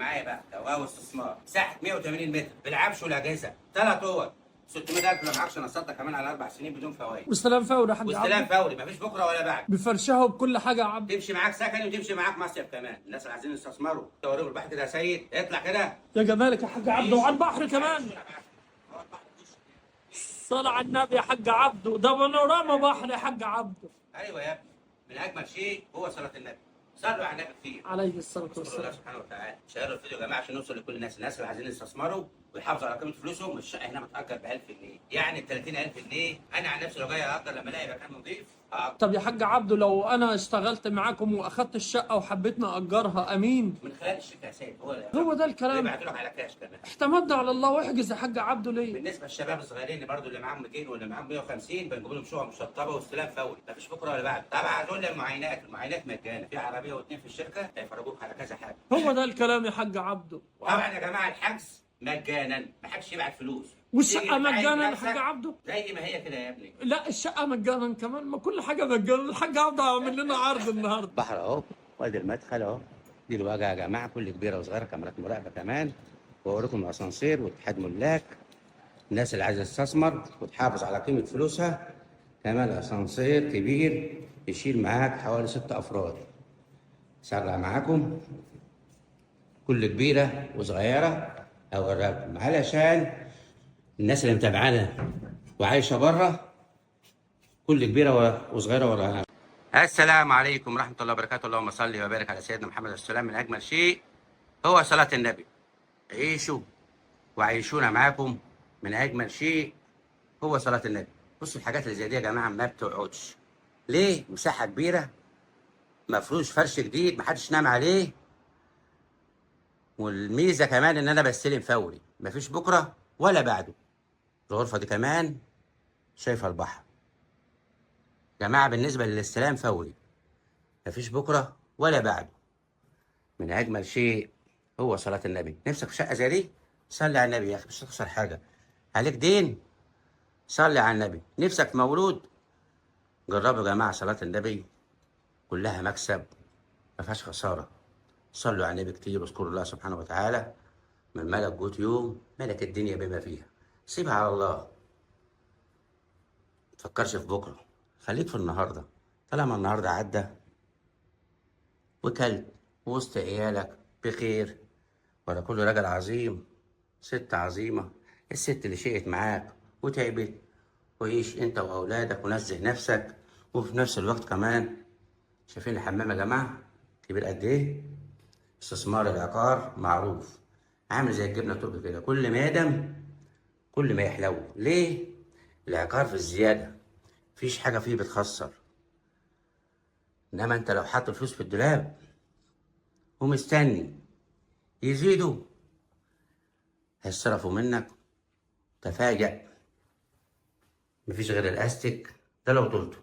معايا بقى لو استثمار مساحه 180 متر بالعفش والاجهزه 3 اوض 600,000 لو معكش نصتك كمان على 4 سنين بدون فوائد. واستلام فوري يا حاج واستلام عبده. فوري مفيش بكره ولا بعد. بفرشها وبكل حاجه يا عبده. تمشي معاك سكني وتمشي معاك مصيف كمان. الناس اللي عايزين يستثمروا توريهم البحر كده يا سيد. اطلع كده يا جمالك يا حاج عبده، وعلى البحر كمان. صلى على النبي يا حاج عبده، ده بانوراما بحر يا حاج عبده. ايوه يا ابني، من اجمل شيء هو صلاه النبي. صلوا على النبي كتير عليه الصلاه اذكروا الله والسلام. سبحانه وتعالى. شيروا الفيديو يا جماعه عشان نوصل لكل الناس اللي عايزين يستثمروا ويحافظوا على قيمه فلوسهم. الشقه هنا متاجر ب 1000 جنيه، يعني ب 30,000 جنيه. انا عن نفسي لو جاي اقدر لما الاقي مكان نظيف هأجر. طب يا حاج عبده، لو انا اشتغلت معاكم واخدت الشقه وحبيت اجرها، امين؟ من خلال الشركه يا سيد. هو ده الكلام. يبعتوا لك على كاش كمان. اعتمدنا على الله واحجز يا حاج عبده ليه؟ بالنسبه للشباب الصغيرين اللي برضه اللي معاهم 200 واللي معاهم 150 بنجيب لهم شقق مشطبه واستلام فوري، مفيش بكره ولا بعد. طبعا دول المعاينات مجانا، في عربيه واثنين في الشركه هيفرجوك على كذا حاجه. هو ده الكلام يا حاج عبده. طبعا يا جماعه الحجز مجانا، ما حدش يبعت فلوس. والشقه تيجي تعين مجانا يا نفسك حاج عبده؟ زي ما هي كده يا ابني. لا الشقه مجانا كمان، ما كل حاجه مجانا. الحاج عبده عامل لنا عرض النهارده. بحر اهو، وادي المدخل اهو. دي الواجهه يا جماعه، كل كبيره وصغيره، كاميرات مراقبه كمان. واوريكم الاسانسير واتحاد ملاك. الناس اللي عايزه تستثمر وتحافظ على قيمه فلوسها، كمان اسانسير كبير يشيل معاك حوالي 6 افراد. سرع معاكم كل كبيره وصغيره اوريكم، علشان الناس اللي متابعانا وعايشه بره كل كبيره وصغيره وراها. السلام عليكم ورحمه الله وبركاته. اللهم صل وبارك على سيدنا محمد السلام. من اجمل شيء هو صلاه النبي. عيشوا وعيشونا معاكم. من اجمل شيء هو صلاه النبي. بصوا الحاجات اللي زي دي يا جماعه ما بتقعدش. ليه؟ مساحه كبيره، مفروش فرش جديد محدش نام عليه. والميزه كمان ان انا بستلم فوري، مفيش بكره ولا بعده. الغرفه دي كمان شايفه البحر. جماعه بالنسبه للاستلام فوري، مفيش بكره ولا بعده. من اجمل شيء هو صلاه النبي. نفسك في شقه زي دي؟ صلي على النبي يا اخي، مش هتخسر حاجه. عليك دين؟ صلي على النبي. نفسك في مولود؟ جربوا يا جماعه صلاه النبي، كلها مكسب، ما فيهاش خساره. صلوا على النبي كتير واذكروا الله سبحانه وتعالى. من ملك جوت يوم ملك الدنيا بما فيها. سيبها على الله، متفكرش في بكره، خليك في النهارده. طالما النهارده عدى وكلت وسط عيالك بخير، ولا كل راجل عظيم ست عظيمه. الست اللي شقت معاك وتعبت، وعيش انت واولادك ونزه نفسك. وفي نفس الوقت كمان شايفين الحمام يا جماعه كبير قد ايه؟ استثمار العقار معروف، عامل زي الجبنه التركي كده، كل ما يدم كل ما يحلو. ليه؟ العقار في الزياده، مفيش حاجه فيه بتخسر. انما انت لو حاطط فلوس في الدولاب ومستني يزيدوا، هيصرفوا منك. تفاجأ، مفيش غير الاستك ده لو طلته.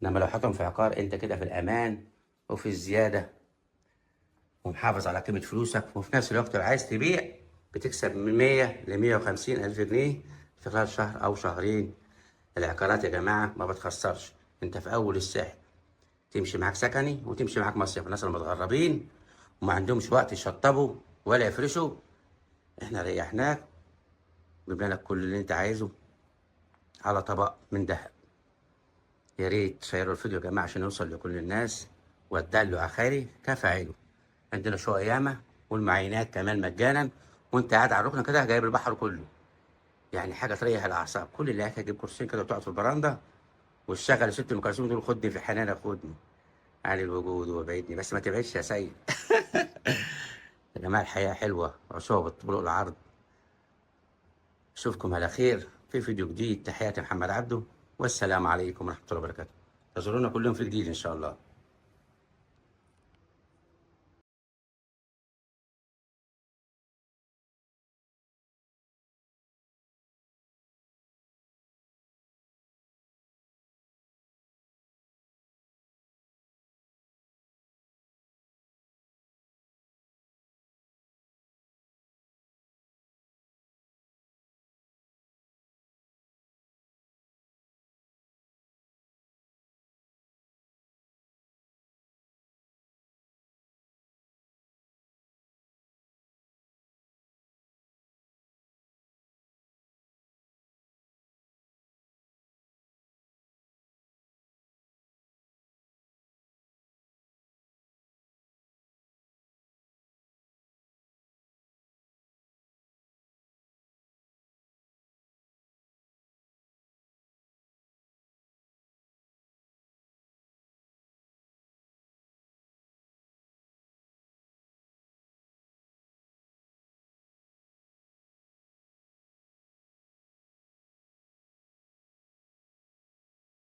انما لو حطهم في عقار انت كده في الامان وفي الزياده، ومحافظ على قيمه فلوسك. وفي نفس الوقت لو عايز تبيع بتكسب من 100 ل 150 الف جنيه في خلال شهر او شهرين. العقارات يا جماعه ما بتخسرش. انت في اول الساحل تمشي معاك سكني وتمشي معاك مصيف. الناس المتغربين وما عندهمش وقت يشطبوا ولا يفرشوا، احنا ريحناك، جبنا لك كل اللي انت عايزه على طبق من ذهب. يا ريت تشيروا الفيديو يا جماعه عشان يوصل لكل الناس. والدل على خيري كفاعله. عندنا شقق ياما والمعينات كمان مجانا، وانت قاعد على الركنه كده جايب البحر كله. يعني حاجه تريح الاعصاب. كل اللي هتجيب كرسيين كده وتقعد في البراندا وتشغل ست ام كلثوم تقول خدني في حنانك خدني علي الوجود وبعدني، بس ما تبعدش يا سيد. يا جماعه الحياه حلوه، عشوها بالطول والعرض. اشوفكم على خير في فيديو جديد. تحياتي محمد عبده، والسلام عليكم ورحمه الله وبركاته. تزورونا كل يوم في جديد ان شاء الله.